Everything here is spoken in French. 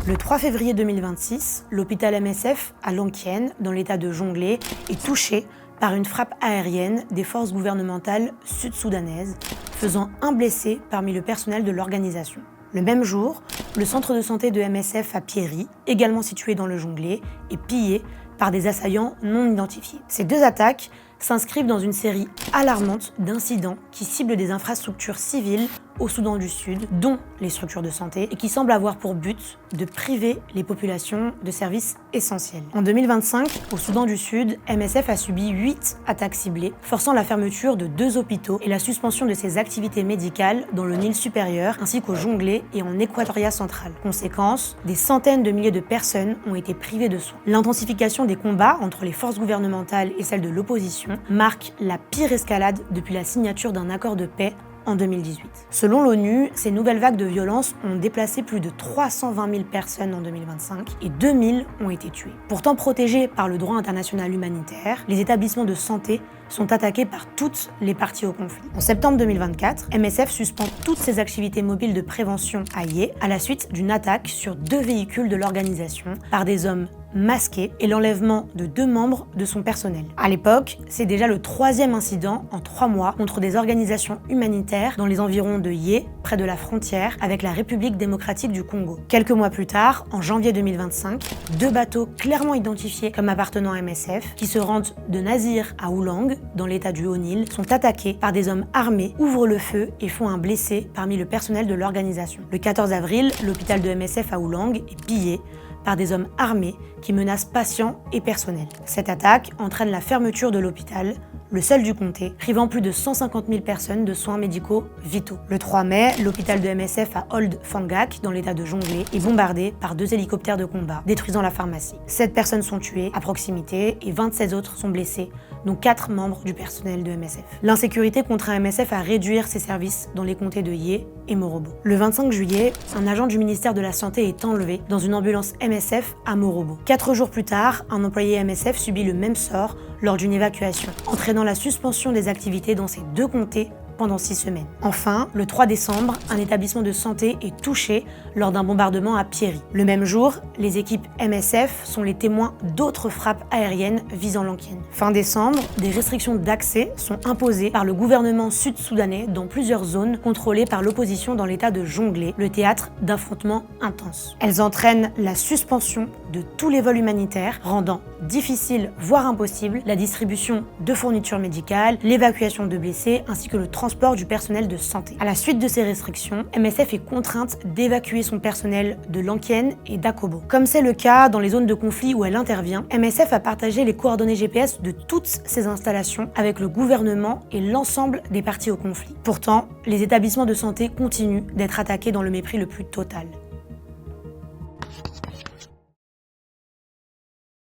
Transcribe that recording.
Le 3 février 2026, l'hôpital MSF à Lankien, dans l'état de Jonglei, est touché par une frappe aérienne des forces gouvernementales sud-soudanaises, faisant un blessé parmi le personnel de l'organisation. Le même jour, le centre de santé de MSF à Piéry, également situé dans le Jonglei, est pillé par des assaillants non identifiés. Ces deux attaques s'inscrivent dans une série alarmante d'incidents qui ciblent des infrastructures civiles au Soudan du Sud, dont les structures de santé, et qui semblent avoir pour but de priver les populations de services essentiels. En 2025, au Soudan du Sud, MSF a subi 8 attaques ciblées, forçant la fermeture de 2 hôpitaux et la suspension de ses activités médicales dans le Nil supérieur, ainsi qu'au Jonglei et en Équatoria centrale. Conséquence, des centaines de milliers de personnes ont été privées de soins. L'intensification des combats entre les forces gouvernementales et celles de l'opposition marque la pire escalade depuis la signature d'un accord de paix en 2018. Selon l'ONU, ces nouvelles vagues de violence ont déplacé plus de 320 000 personnes en 2025 et 2 000 ont été tuées. Pourtant protégés par le droit international humanitaire, les établissements de santé sont attaqués par toutes les parties au conflit. En septembre 2024, MSF suspend toutes ses activités mobiles de prévention à Yé à la suite d'une attaque sur 2 véhicules de l'organisation par des hommes masqués et l'enlèvement de 2 membres de son personnel. À l'époque, c'est déjà le 3e incident en 3 mois contre des organisations humanitaires dans les environs de Yé, près de la frontière avec la République démocratique du Congo. Quelques mois plus tard, en janvier 2025, 2 bateaux clairement identifiés comme appartenant à MSF, qui se rendent de Nazir à Oulang, dans l'état du Haut-Nil, sont attaqués par des hommes armés, ouvrent le feu et font un blessé parmi le personnel de l'organisation. Le 14 avril, l'hôpital de MSF à Oulang est pillé par des hommes armés qui menacent patients et personnel. Cette attaque entraîne la fermeture de l'hôpital, le seul du comté, privant plus de 150 000 personnes de soins médicaux vitaux. Le 3 mai, l'hôpital de MSF à Old Fangak, dans l'état de Jonglei, est bombardé par 2 hélicoptères de combat, détruisant la pharmacie. 7 personnes sont tuées à proximité et 27 autres sont blessées, dont 4 membres du personnel de MSF. L'insécurité contraint MSF à réduire ses services dans les comtés de Yé et Morobo. Le 25 juillet, un agent du ministère de la Santé est enlevé dans une ambulance MSF à Morobo. 4 jours plus tard, un employé MSF subit le même sort lors d'une évacuation, entraînant la suspension des activités dans ces 2 comtés pendant 6 semaines. Enfin, le 3 décembre, un établissement de santé est touché lors d'un bombardement à Piéry. Le même jour, les équipes MSF sont les témoins d'autres frappes aériennes visant Lankien. Fin décembre, des restrictions d'accès sont imposées par le gouvernement sud-soudanais dans plusieurs zones contrôlées par l'opposition dans l'état de Jonglei, le théâtre d'affrontements intenses. Elles entraînent la suspension de tous les vols humanitaires, rendant difficile, voire impossible, la distribution de fournitures médicales, l'évacuation de blessés, ainsi que le transport du personnel de santé. À la suite de ces restrictions, MSF est contrainte d'évacuer son personnel de Lankien et d'Akobo. Comme c'est le cas dans les zones de conflit où elle intervient, MSF a partagé les coordonnées GPS de toutes ces installations avec le gouvernement et l'ensemble des parties au conflit. Pourtant, les établissements de santé continuent d'être attaqués dans le mépris le plus total.